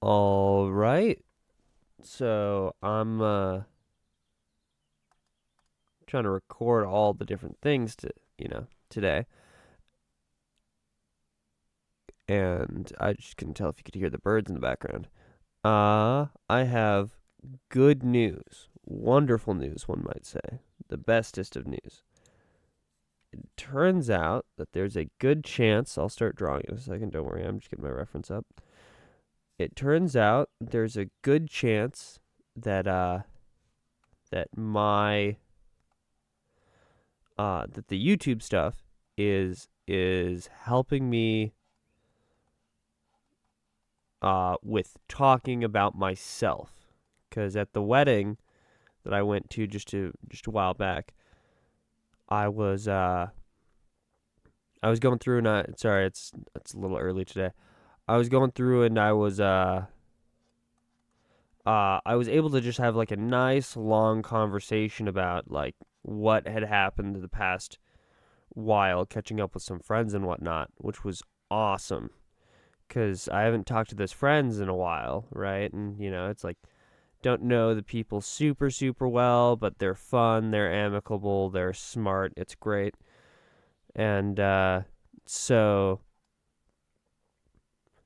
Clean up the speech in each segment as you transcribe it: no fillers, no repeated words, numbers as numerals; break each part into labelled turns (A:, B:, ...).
A: All right. So I'm trying to record all the different things today. And I just couldn't tell if you could hear the birds in the background. I have good news. Wonderful news, one might say. The bestest of news. It turns out that there's a good chance, I'll start drawing in a second, don't worry, I'm just getting my reference up. It turns out there's a good chance that that my that the YouTube stuff is helping me with talking about myself. Because at the wedding that I went to just a while back, I was uh, I was going through and sorry, it's a little early today. I was going through and I was able to just have like a nice long conversation about like what had happened in the past while, catching up with some friends and whatnot, which was awesome. Because I haven't talked to those friends in a while, right? And, it's like, don't know the people super, super well, but they're fun, they're amicable, they're smart. It's great. And so,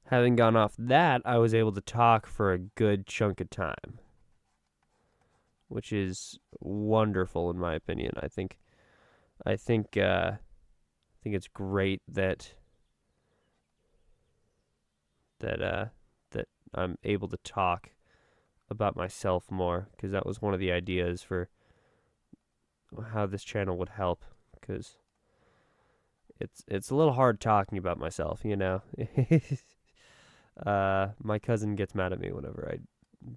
A: having gone off that, I was able to talk for a good chunk of time, which is wonderful in my opinion. I think, uh, I think it's great that that I'm able to talk about myself more, because that was one of the ideas for how this channel would help, because it's a little hard talking about myself. My cousin gets mad at me whenever I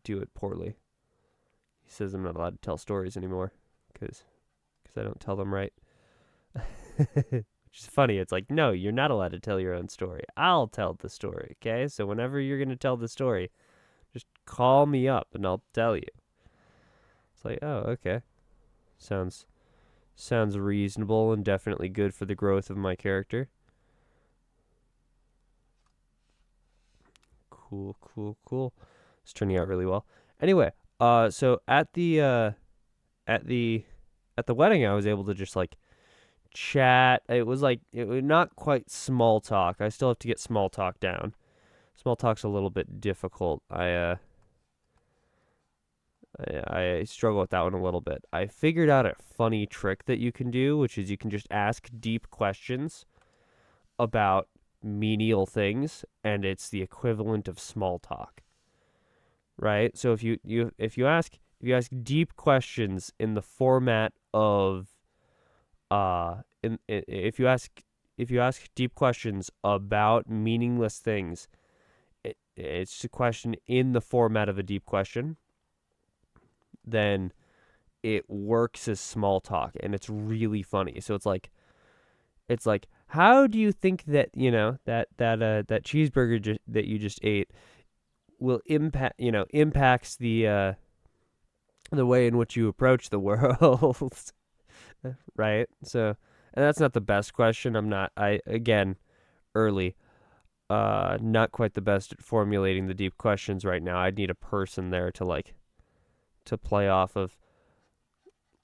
A: do it poorly. He says I'm not allowed to tell stories anymore because I don't tell them right. Which is funny. It's like, no, you're not allowed to tell your own story. I'll tell the story, okay? So whenever you're going to tell the story, just call me up and I'll tell you. It's like, oh, okay. Sounds reasonable and definitely good for the growth of my character. Cool, cool, cool. It's turning out really well. Anyway, so at the at the wedding, I was able to just like chat. It was like it was not quite small talk. I still have to get small talk down. Small talk's a little bit difficult. I struggle with that one a little bit. I figured out a funny trick that you can do, which is you can just ask deep questions about menial things, and it's the equivalent of small talk, right? So if you ask deep questions in the format of if you ask deep questions about meaningless things, it's a question in the format of a deep question, then it works as small talk, and it's really funny. So it's like how do you think that that cheeseburger that you just ate will impacts the way in which you approach the world. Right? So, and that's not the best question. I again, early, not quite the best at formulating the deep questions right now. I'd need a person there to play off of.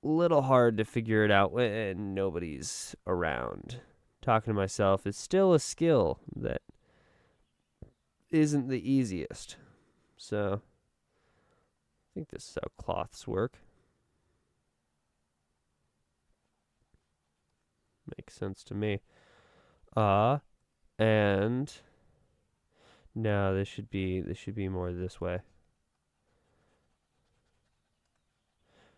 A: Little hard to figure it out when nobody's around. Talking to myself is still a skill that isn't the easiest. So, I think this is how cloths work. Makes sense to me. Uh, and no, this should be more this way.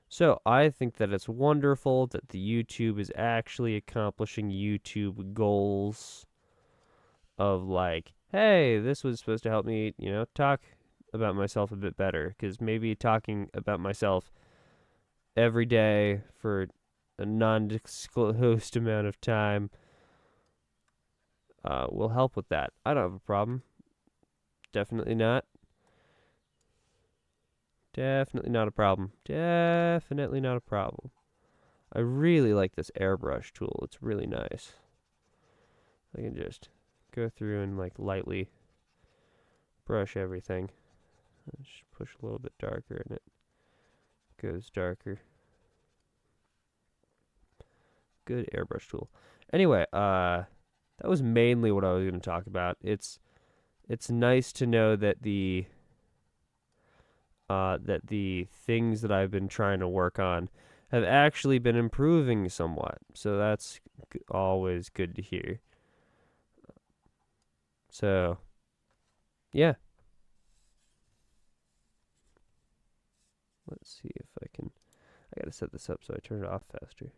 A: So I think that it's wonderful that the YouTube is actually accomplishing YouTube goals of like, hey, this was supposed to help me, talk about myself a bit better, because maybe talking about myself every day for a non-disclosed amount of time will help with that. I don't have a problem. Definitely not. Definitely not a problem. Definitely not a problem. I really like this airbrush tool. It's really nice. I can just go through and like lightly brush everything. Just push a little bit darker and it goes darker. Good airbrush tool. Anyway, that was mainly what I was going to talk about. It's nice to know that the things that I've been trying to work on have actually been improving somewhat. So that's always good to hear. So, yeah. Let's see if I can. I gotta set this up so I turn it off faster.